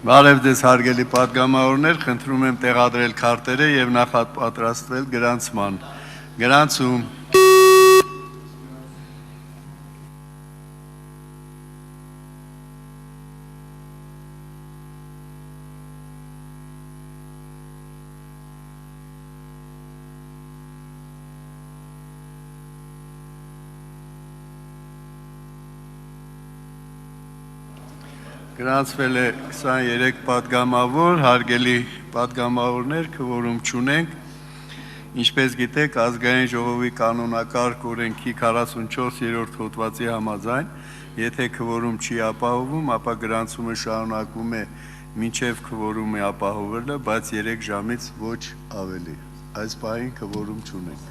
Բարև ձեզ հարգելի պատգամավորներ, խնդրում եմ տեղադրել քարտերը եւ նախապատրաստվել գրանցման։ Գրանցում։ Գրանցվել է 23 պատգամավոր, հարգելի պատգամավորներ, քվորում չունենք։ Ինչպես գիտեք, ազգային ժողովի կանոնակարգ օրենքի 44-րդ հոդվածի համաձայն, եթե քվորում չի ապահովում, ապա գրանցումը շարունակվում է մինչև քվորումը ապահովելը, բայց 3 ժամից ոչ ավելի։ Այս պահին քվորում չունենք։